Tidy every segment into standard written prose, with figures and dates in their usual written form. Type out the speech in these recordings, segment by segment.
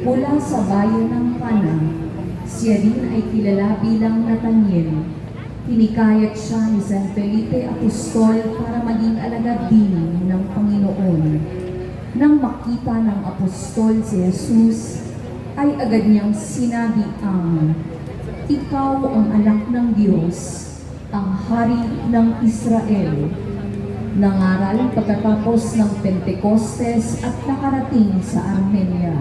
Mula sa bayan ng Cana, siya din ay kilala bilang Nathaniel. Hinikayat siya ni San Felipe Apostol para maging alagad din ng Panginoon. Nang makita ng apostol si Jesus, ay agad niyang sinabi ang, "Ikaw ang anak ng Diyos, ang hari ng Israel." Nangaral pagkatapos ng Pentecostes at nakarating sa Armenia.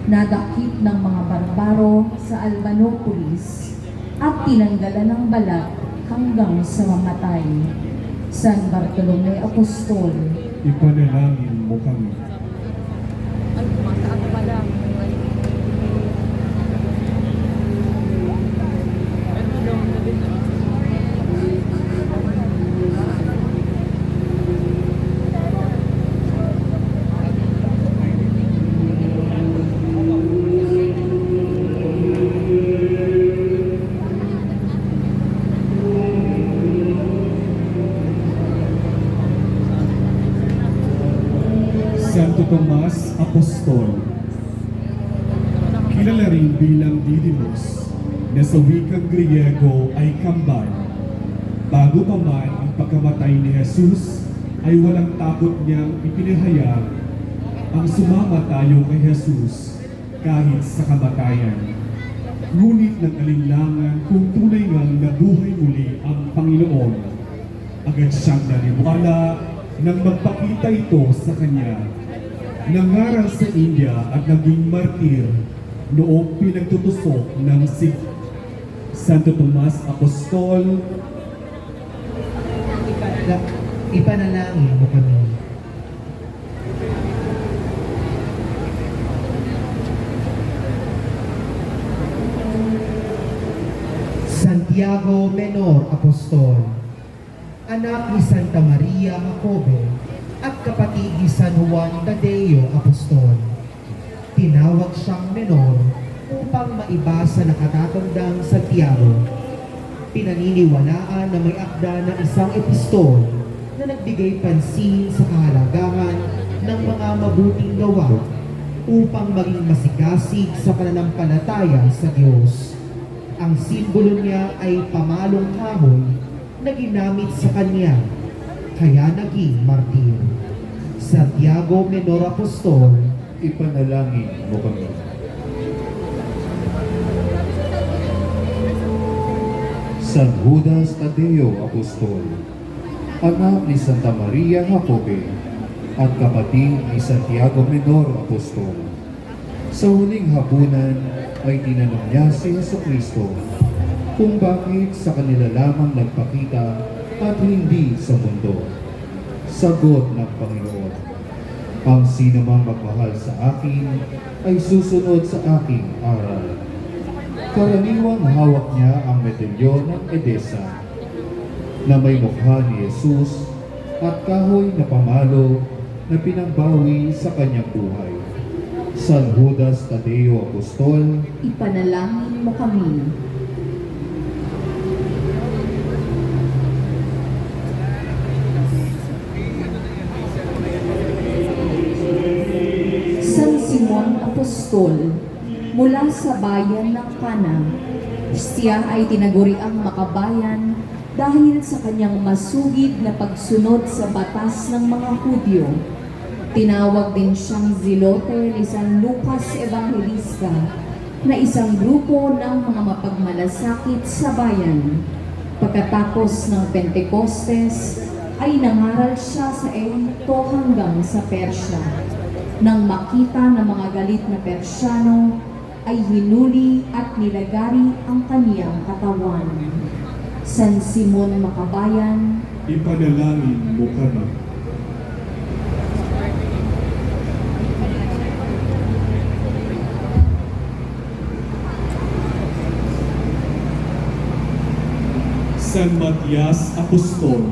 Nadakip ng mga barbaro sa Albanopolis at tinanggalan ng balat hanggang sa mamatay. San Bartolome Apostol, ipanalangin mo kami. Santo Tomas Apostol, kilala rin bilang Didymos, na sa wikang Griego ay kambal. Bago pa man ang pagkamatay ni Jesus, ay walang takot niyang ipinahayag ang sumama tayo kay Jesus kahit sa kamatayan. Ngunit nang alinlangan kung tunay ngang nabuhay muli ang Panginoon, agad siyang naniwala nang magpakita ito sa kanya. Nangaral sa India at naging martir noong pinagtutusok ng Santo Tomas Apostol. Ipanalangin mo kami. Santiago Menor Apostol, anak ni Santa Maria Jacobe at kapatid ni San Juan Tadeo Apostol. Tinawag siyang Menor upang maibasa ng nakatatandang Santiago. Pinaniniwalaan na may akda ng isang epistol na nagbigay pansin sa kahalagahan ng mga mabuting gawa upang maging masikasig sa pananampalataya sa Diyos. Ang simbolo niya ay pamalong kahoy na ginamit sa kanya, kaya naging martir. Santiago Menor Apostol, Ipanalangin mo kami. San Judas Tadeo Apostol, anak ni Santa Maria Jacobe at kapatid ni Santiago Menor Apostol. Sa huling hapunan ay tinanong niya si Jesucristo kung bakit sa kanila lamang nagpakita at hindi sa mundo. Sagot ng Panginoon, ang sinumang magmahal sa akin ay susunod sa aking aral. Karaniwang hawak niya ang medalyon ng Edesa na may mukha ni Jesus at kahoy na pamalo na pinambawi sa kanyang buhay. San Judas Tadeo Apostol, ipanalangin mo kami. San Simon Apostol, mula sa bayan ng Cana, siya ay tinaguriang makabayan dahil sa kanyang masugid na pagsunod sa batas ng mga Hudyo. Tinawag din siyang Zilote ni San Lucas Evangelista na isang grupo ng mga mapagmalasakit sa bayan. Pagkatapos ng Pentecostes, ay nangaral siya sa Ehipto hanggang sa Persya. Nang makita ng mga galit na Persyano, ay hinuli at nilagari ang kaniyang katawan. San Simon Makabayan, Ipanalangin mo kami. San Matias Apostol,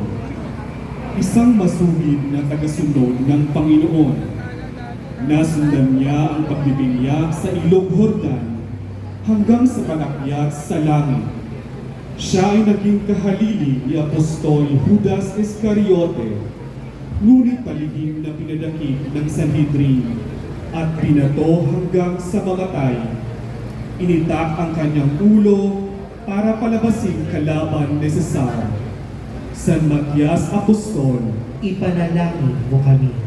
isang masugid na tagasunod ng Panginoon. Nasundan niya ang pagbibinyag sa Ilog Jordan hanggang sa panakyat sa langit. Siya ay naging kahalili ni Apostol Judas Iscariote, ngunit palihim na pinadakip ng Sanhedrin. at pinato hanggang sa mamatay. Initak ang kanyang ulo para palabasin kalaban ni Cesar. San Matias Apostol, Ipanalangin mo kami.